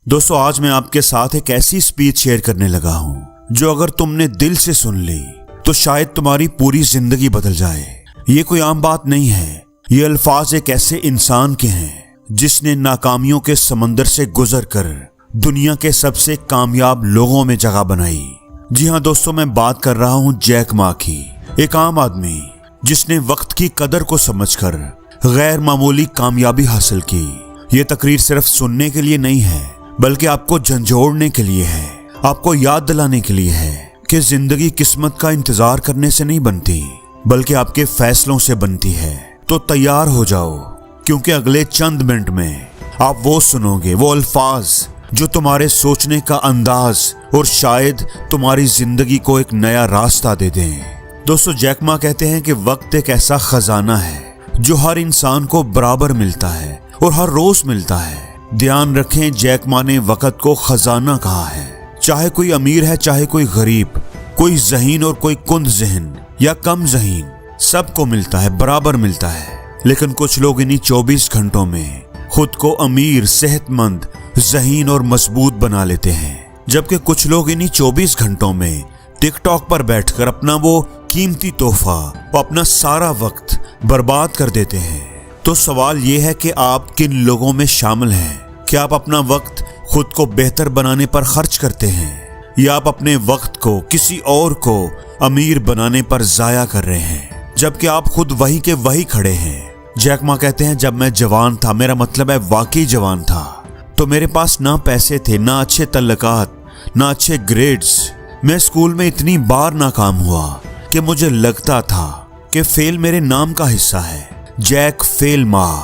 दोस्तों आज मैं आपके साथ एक ऐसी स्पीच शेयर करने लगा हूं जो अगर तुमने दिल से सुन ली तो शायद तुम्हारी पूरी जिंदगी बदल जाए। ये कोई आम बात नहीं है। ये अल्फाज एक ऐसे इंसान के हैं जिसने नाकामियों के समंदर से गुजरकर दुनिया के सबसे कामयाब लोगों में जगह बनाई। जी हाँ दोस्तों, मैं बात कर रहा हूँ जैक मा की। एक आम आदमी जिसने वक्त की कदर को समझकर गैर मामूली कामयाबी हासिल की। ये तकरीर सिर्फ सुनने के लिए नहीं है बल्कि आपको झंझोड़ने के लिए है, आपको याद दिलाने के लिए है कि जिंदगी किस्मत का इंतजार करने से नहीं बनती बल्कि आपके फैसलों से बनती है। तो तैयार हो जाओ क्योंकि अगले चंद मिनट में आप वो सुनोगे, वो अल्फाज जो तुम्हारे सोचने का अंदाज और शायद तुम्हारी जिंदगी को एक नया रास्ता दे दें। दोस्तों जैक मा कहते हैं कि वक्त एक ऐसा खजाना है जो हर इंसान को बराबर मिलता है और हर रोज मिलता है। ध्यान रखें, जैक मा ने वक्त को खजाना कहा है। चाहे कोई अमीर है चाहे कोई गरीब, कोई ज़हीन और कोई कुंद ज़हन या कम ज़हीन, सबको मिलता है, बराबर मिलता है। लेकिन कुछ लोग इन्हीं 24 घंटों में खुद को अमीर, सेहतमंद, ज़हीन और मजबूत बना लेते हैं, जबकि कुछ लोग इन्हीं 24 घंटों में टिकटॉक पर बैठकर अपना वो कीमती तोहफा और अपना सारा वक्त बर्बाद कर देते हैं। तो सवाल ये है कि आप किन लोगों में शामिल हैं? क्या आप अपना वक्त खुद को बेहतर बनाने पर खर्च करते हैं या आप अपने वक्त को किसी और को अमीर बनाने पर जाया कर रहे हैं, जबकि आप खुद वही के वही खड़े हैं। जैक मा कहते हैं, जब मैं जवान था, मेरा मतलब है वाकई जवान था, तो मेरे पास ना पैसे थे, ना अच्छे तल्लुकात, ना अच्छे ग्रेड्स। मैं स्कूल में इतनी बार नाकाम हुआ कि मुझे लगता था कि फेल मेरे नाम का हिस्सा है। जैक फेल मा।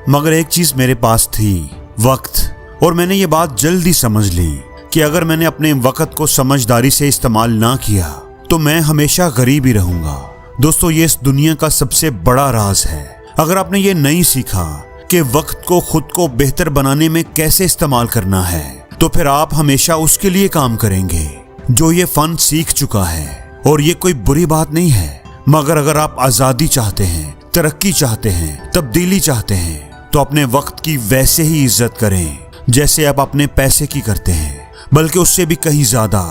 मगर एक चीज मेरे पास थी, वक्त। और मैंने ये बात जल्दी समझ ली कि अगर मैंने अपने वक्त को समझदारी से इस्तेमाल ना किया तो मैं हमेशा गरीब ही रहूंगा। दोस्तों ये इस दुनिया का सबसे बड़ा राज है। अगर आपने ये नहीं सीखा कि वक्त को खुद को बेहतर बनाने में कैसे इस्तेमाल करना है तो फिर आप हमेशा उसके लिए काम करेंगे जो ये फन सीख चुका है। और ये कोई बुरी बात नहीं है, मगर अगर आप आजादी चाहते हैं, तरक्की चाहते हैं, तब्दीली चाहते हैं तो अपने वक्त की वैसे ही इज्जत करें जैसे आप अपने पैसे की करते हैं, बल्कि उससे भी कहीं ज्यादा।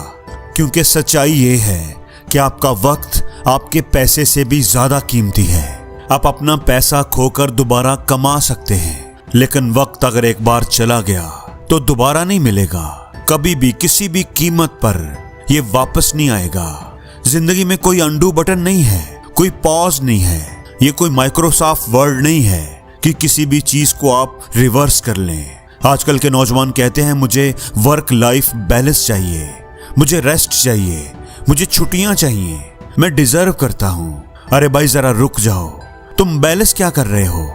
क्योंकि सच्चाई ये है कि आपका वक्त आपके पैसे से भी ज्यादा कीमती है। आप अपना पैसा खोकर दोबारा कमा सकते हैं, लेकिन वक्त अगर एक बार चला गया तो दोबारा नहीं मिलेगा। कभी भी किसी भी कीमत पर ये वापस नहीं आएगा। जिंदगी में कोई अंडू बटन नहीं है, कोई पॉज नहीं है, ये कोई माइक्रोसॉफ्ट वर्ड नहीं है कि किसी भी चीज को आप रिवर्स कर लें। आजकल के नौजवान कहते हैं मुझे वर्क लाइफ बैलेंस चाहिए, मुझे रेस्ट चाहिए, मुझे छुट्टियां चाहिए, मैं डिजर्व करता हूं। अरे भाई जरा रुक जाओ, तुम बैलेंस क्या कर रहे हो?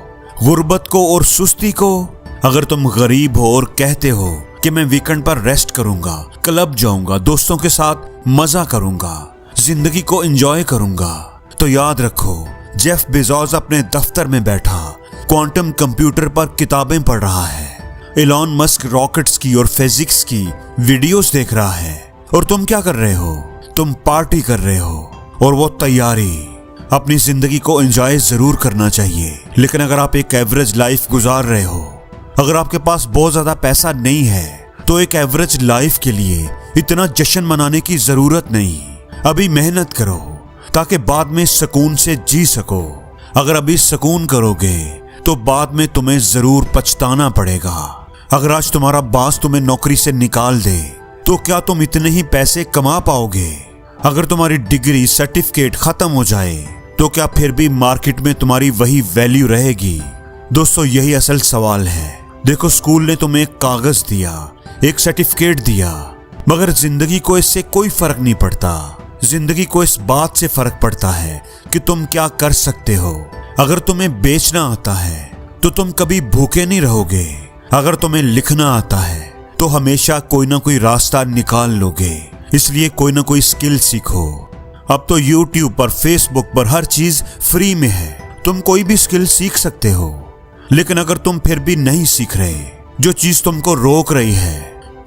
गुर्बत को और सुस्ती को? अगर तुम गरीब हो और कहते हो कि मैं वीकेंड पर रेस्ट करूंगा, क्लब जाऊंगा, दोस्तों के साथ मजा करूंगा, जिंदगी को एंजॉय करूंगा, तो याद रखो जेफ बेजोस अपने दफ्तर में बैठा क्वांटम कंप्यूटर पर किताबें पढ़ रहा है। एलॉन मस्क रॉकेट्स की और फिजिक्स की वीडियोस देख रहा है। और तुम क्या कर रहे हो? तुम पार्टी कर रहे हो। और वो तैयारी। अपनी जिंदगी को एंजॉय जरूर करना चाहिए, लेकिन अगर आप एक एवरेज लाइफ गुजार रहे हो, अगर आपके पास बहुत ज्यादा पैसा नहीं है तो एक एवरेज लाइफ के लिए इतना जश्न मनाने की जरूरत नहीं। अभी मेहनत करो ताकि बाद में सुकून से जी सको। अगर अभी सुकून करोगे तो बाद में तुम्हें जरूर पछताना पड़ेगा। अगर आज तुम्हारा बॉस तुम्हें नौकरी से निकाल दे तो क्या तुम इतने ही पैसे कमा पाओगे? अगर तुम्हारी डिग्री, सर्टिफिकेट खत्म हो जाए तो क्या फिर भी मार्केट में तुम्हारी वही वैल्यू रहेगी? दोस्तों यही असल सवाल है। देखो, स्कूल ने तुम्हें एक कागज दिया, एक सर्टिफिकेट दिया, मगर जिंदगी को इससे कोई फर्क नहीं पड़ता। जिंदगी को इस बात से फर्क पड़ता है कि तुम क्या कर सकते हो। अगर तुम्हें बेचना आता है तो तुम कभी भूखे नहीं रहोगे। अगर तुम्हें लिखना आता है तो हमेशा कोई ना कोई रास्ता निकाल लोगे। इसलिए कोई ना कोई स्किल सीखो। अब तो YouTube पर, Facebook पर हर चीज फ्री में है, तुम कोई भी स्किल सीख सकते हो। लेकिन अगर तुम फिर भी नहीं सीख रहे, जो चीज तुमको रोक रही है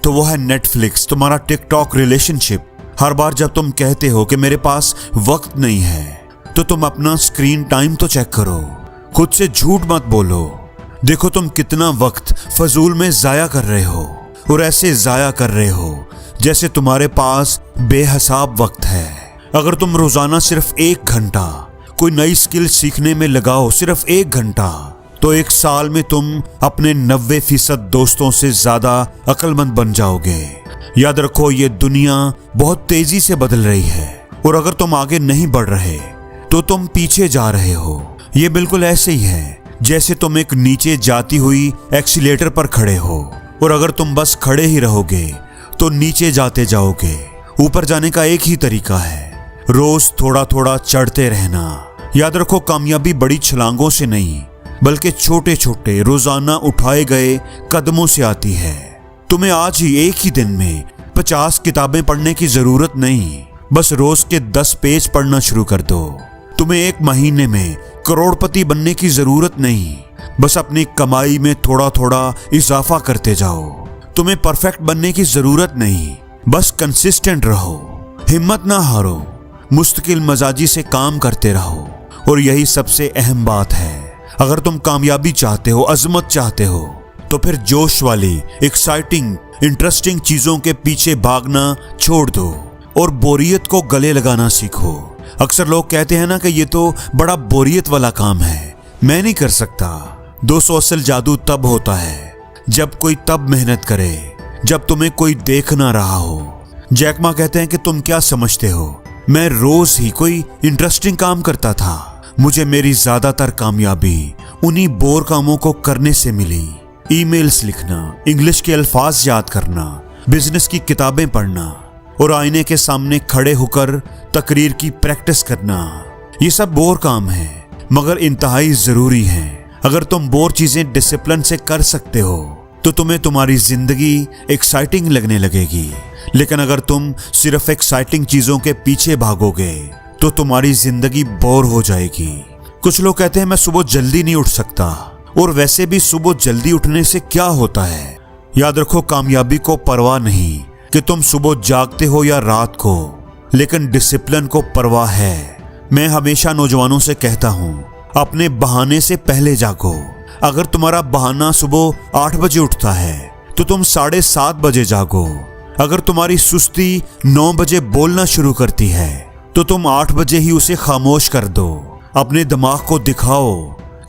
तो वो है नेटफ्लिक्स, तुम्हारा टिकटॉक, रिलेशनशिप। हर बार जब तुम कहते हो कि मेरे पास वक्त नहीं है तो तुम अपना स्क्रीन टाइम तो चेक करो। खुद से झूठ मत बोलो। देखो तुम कितना वक्त फजूल में जाया कर रहे हो। और ऐसे जाया कर रहे हो जैसे तुम्हारे पास बेहिसाब वक्त है। अगर तुम रोजाना सिर्फ 1 घंटा कोई नई स्किल सीखने में लगाओ, सिर्फ 1 घंटा, तो 1 साल में तुम अपने 90% दोस्तों से ज्यादा अक्लमंद बन जाओगे। याद रखो, ये दुनिया बहुत तेजी से बदल रही है और अगर तुम आगे नहीं बढ़ रहे तो तुम पीछे जा रहे हो। ये बिल्कुल ऐसे ही है जैसे तुम एक नीचे जाती हुई एक्सीलेटर पर खड़े हो और अगर तुम बस खड़े ही रहोगे तो नीचे जाते जाओगे। ऊपर जाने का एक ही तरीका है, रोज थोड़ा थोड़ा चढ़ते रहना। याद रखो, कामयाबी बड़ी छलांगों से नहीं बल्कि छोटे छोटे रोजाना उठाए गए कदमों से आती है। तुम्हें आज ही एक ही दिन में 50 किताबें पढ़ने की जरूरत नहीं, बस रोज के 10 पेज पढ़ना शुरू कर दो। तुम्हें 1 महीने में करोड़पति बनने की जरूरत नहीं, बस अपनी कमाई में थोड़ा थोड़ा इजाफा करते जाओ। तुम्हें परफेक्ट बनने की जरूरत नहीं, बस कंसिस्टेंट रहो, हिम्मत ना हारो, मुस्तकिल मजाजी से काम करते रहो। और यही सबसे अहम बात है, अगर तुम कामयाबी चाहते हो, अजमत चाहते हो, तो फिर जोश वाली, एक्साइटिंग, इंटरेस्टिंग चीजों के पीछे भागना छोड़ दो और बोरियत को गले लगाना सीखो। अक्सर लोग कहते हैं ना कि ये तो बड़ा बोरियत वाला काम है, मैं नहीं कर सकता। दोस्तों, असल जादू तब होता है जब कोई तब मेहनत करे जब तुम्हें कोई देख ना रहा हो। जैक मा कहते हैं कि तुम क्या समझते हो, मैं रोज ही कोई इंटरेस्टिंग काम करता था। मुझे मेरी ज्यादातर कामयाबी उन्हीं बोर कामों को करने से मिली। ईमेल्स लिखना, इंग्लिश के अल्फाज याद करना, बिजनेस की किताबें पढ़ना और आईने के सामने खड़े होकर तकरीर की प्रैक्टिस करना। ये सब बोर काम है मगर इंतहाई जरूरी है। अगर तुम बोर चीजें डिसिप्लिन से कर सकते हो तो तुम्हें तुम्हारी जिंदगी एक्साइटिंग लगने लगेगी। लेकिन अगर तुम सिर्फ एक्साइटिंग चीजों के पीछे भागोगे तो तुम्हारी जिंदगी बोर हो जाएगी। कुछ लोग कहते हैं मैं सुबह जल्दी नहीं उठ सकता, और वैसे भी सुबह जल्दी उठने से क्या होता है। याद रखो, कामयाबी को परवाह नहीं कि तुम सुबह जागते हो या रात को, लेकिन डिसिप्लिन को परवाह है। मैं हमेशा नौजवानों से कहता हूं, अपने बहाने से पहले जागो। अगर तुम्हारा बहाना सुबह 8 बजे उठता है तो तुम 7:30 बजे जागो। अगर तुम्हारी सुस्ती 9 बजे बोलना शुरू करती है तो तुम 8 बजे ही उसे खामोश कर दो। अपने दिमाग को दिखाओ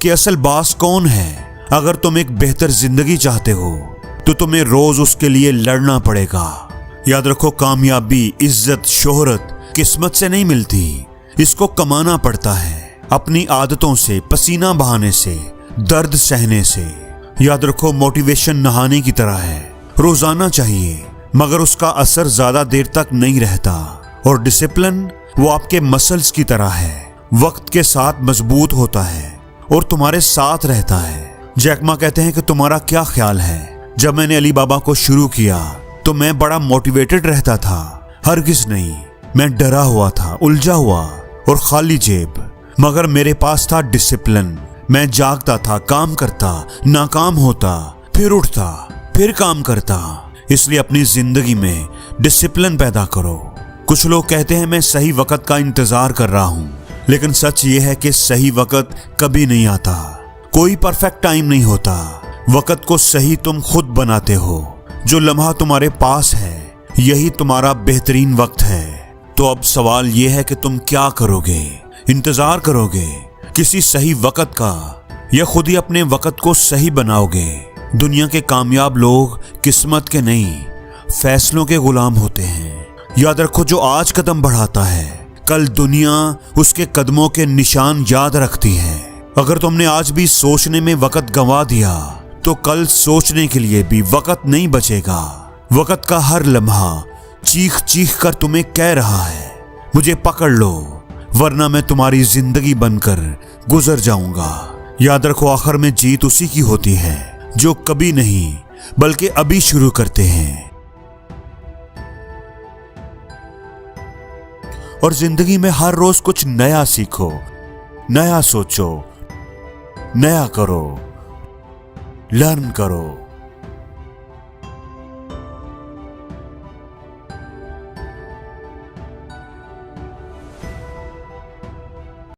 कि असल बास कौन है। अगर तुम एक बेहतर जिंदगी चाहते हो तो तुम्हें रोज उसके लिए लड़ना पड़ेगा। याद रखो, कामयाबी, इज्जत, शोहरत किस्मत से नहीं मिलती, इसको कमाना पड़ता है अपनी आदतों से, पसीना बहाने से, दर्द सहने से। याद रखो, मोटिवेशन नहाने की तरह है, रोजाना चाहिए मगर उसका असर ज्यादा देर तक नहीं रहता। और डिसिप्लिन वो आपके मसल्स की तरह है, वक्त के साथ मजबूत होता है और तुम्हारे साथ रहता है। जैक मा कहते हैं कि तुम्हारा क्या ख्याल है, जब मैंने अली बाबा को शुरू किया तो मैं बड़ा मोटिवेटेड रहता था? हरगिज नहीं, मैं डरा हुआ था, उलझा हुआ और खाली जेब, मगर मेरे पास था डिसिप्लिन। मैं जागता था, काम करता, नाकाम होता, फिर उठता, फिर काम करता। इसलिए अपनी जिंदगी में डिसिप्लिन पैदा करो। कुछ लोग कहते हैं मैं सही वक्त का इंतजार कर रहा हूं, लेकिन सच ये है कि सही वक्त कभी नहीं आता। कोई परफेक्ट टाइम नहीं होता, वक्त को सही तुम खुद बनाते हो। जो लम्हा तुम्हारे पास है यही तुम्हारा बेहतरीन वक्त है। तो अब सवाल यह है कि तुम क्या करोगे? इंतजार करोगे किसी सही वक्त का या खुद ही अपने वक्त को सही बनाओगे? दुनिया के कामयाब लोग किस्मत के नहीं, फैसलों के गुलाम होते हैं। याद रखो, जो आज कदम बढ़ाता है कल दुनिया उसके कदमों के निशान याद रखती है। अगर तुमने आज भी सोचने में वक्त गंवा दिया तो कल सोचने के लिए भी वक्त नहीं बचेगा। वक्त का हर लम्हा चीख चीख कर तुम्हें कह रहा है, मुझे पकड़ लो वरना मैं तुम्हारी जिंदगी बनकर गुजर जाऊंगा। याद रखो, आखिर में जीत उसी की होती है जो कभी नहीं बल्कि अभी शुरू करते हैं। और जिंदगी में हर रोज कुछ नया सीखो, नया सोचो, नया करो, लर्न करो।